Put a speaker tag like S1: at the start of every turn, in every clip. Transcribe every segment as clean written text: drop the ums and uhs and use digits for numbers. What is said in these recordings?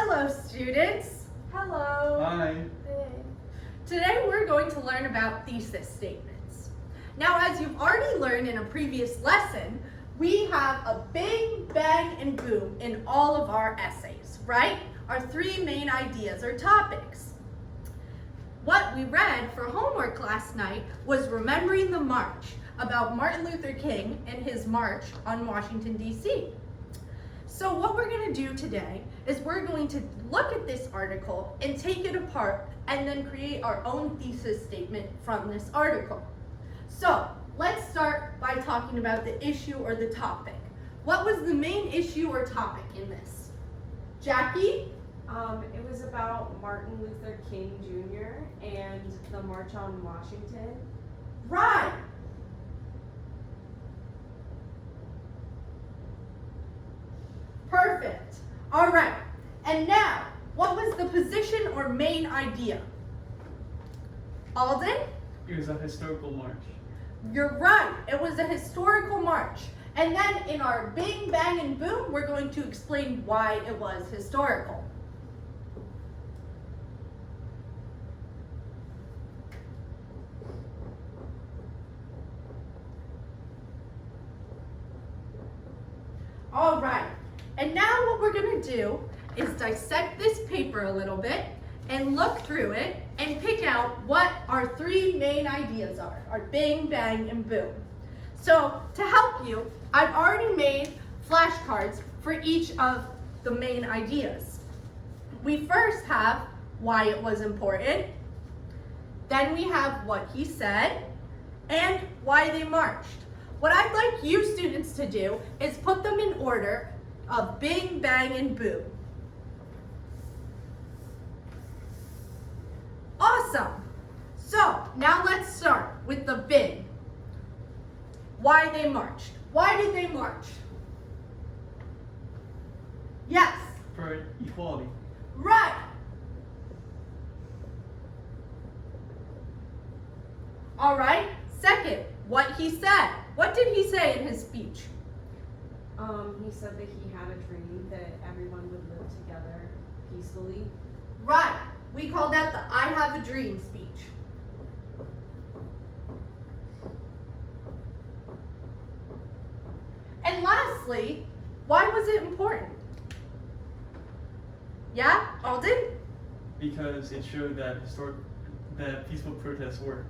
S1: Hello, students.
S2: Hello.
S3: Hi.
S2: Hey.
S1: Today we're going to learn about thesis statements. Now, as you've already learned in a previous lesson, we have a big, bang, and boom in all of our essays, right? Our three main ideas or topics. What we read for homework last night was Remembering the March, about Martin Luther King and his march on Washington, D.C. So what we're going to do today is we're going to look at this article and take it apart and then create our own thesis statement from this article. So let's start by talking about the issue or the topic. What was the main issue or topic in this? Jackie?
S2: It was about Martin Luther King Jr. and the March on Washington.
S1: Right. Perfect. All right. And now, what was the position or main idea? Alden?
S3: It was a historical march.
S1: You're right. It was a historical march. And then in our bing, bang, and boom, we're going to explain why it was historical. All right. And now what we're going to do is dissect this paper a little bit and look through it and pick out what our three main ideas are, our bing, bang, and boom. So to help you, I've already made flashcards for each of the main ideas. We first have why it was important, then we have what he said, and why they marched. What I'd like you students to do is put them in order of bing, bang, and boom. Awesome. So now let's start with the bing. Why they marched. Why did they march? Yes.
S3: For equality.
S1: Right. All right. Second, what he said. What did he say in his speech?
S2: He said that he had a dream that everyone would live together peacefully.
S1: Right. We call that the I Have a Dream speech. And lastly, why was it important? Yeah, Alden?
S3: Because it showed that peaceful protests work.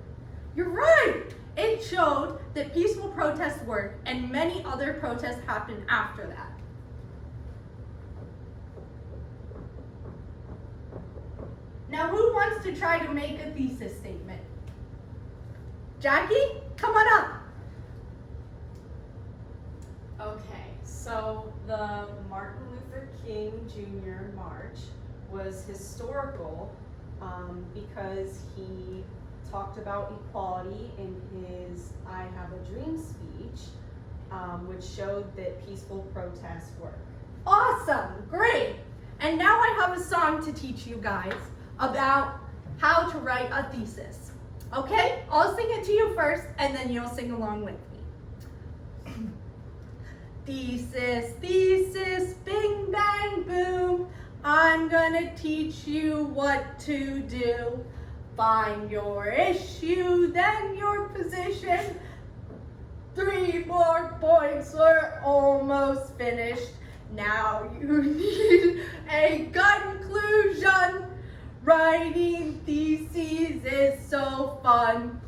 S1: You're right! It showed that peaceful protests work and many other protests happened after that. Now who wants to try to make a thesis statement? Jackie, come on up.
S2: Okay, so the Martin Luther King Jr. March was historical because he talked about equality in his I Have a Dream speech, which showed that peaceful protests work.
S1: Awesome, great. And now I have a song to teach you guys about how to write a thesis. Okay, I'll sing it to you first and then you'll sing along with me. Thesis, thesis, bing, bang, boom. I'm gonna teach you what to do. Find your issue, then your position. 3 more points, we're almost finished. Now you need a conclusion. Writing theses is so fun.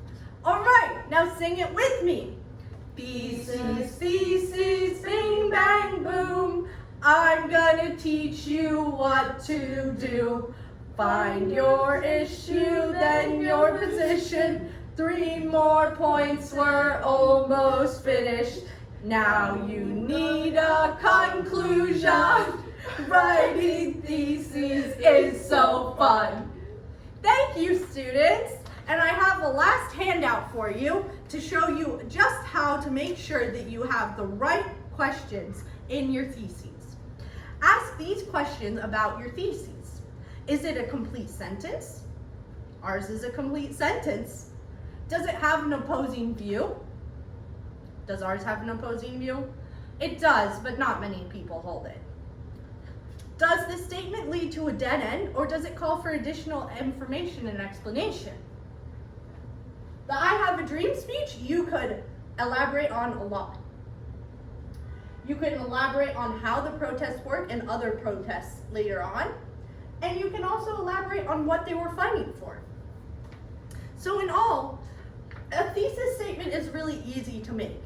S1: All right, now sing it with me. Thesis, thesis, bing, bang, boom. I'm gonna teach you what to do. Find your issue, then your position. 3 more points, we're almost finished. Now you need a conclusion. Writing theses is so fun. Thank you, students. And I have a last handout for you to show you just how to make sure that you have the right questions in your theses. Ask these questions about your theses. Is it a complete sentence? Ours is a complete sentence. Does it have an opposing view? Does ours have an opposing view? It does, but not many people hold it. Does this statement lead to a dead end, or does it call for additional information and explanation? The I have a dream speech, you could elaborate on a lot. You can elaborate on how the protests work and other protests later on. And you can also elaborate on what they were fighting for. So in all, a thesis statement is really easy to make.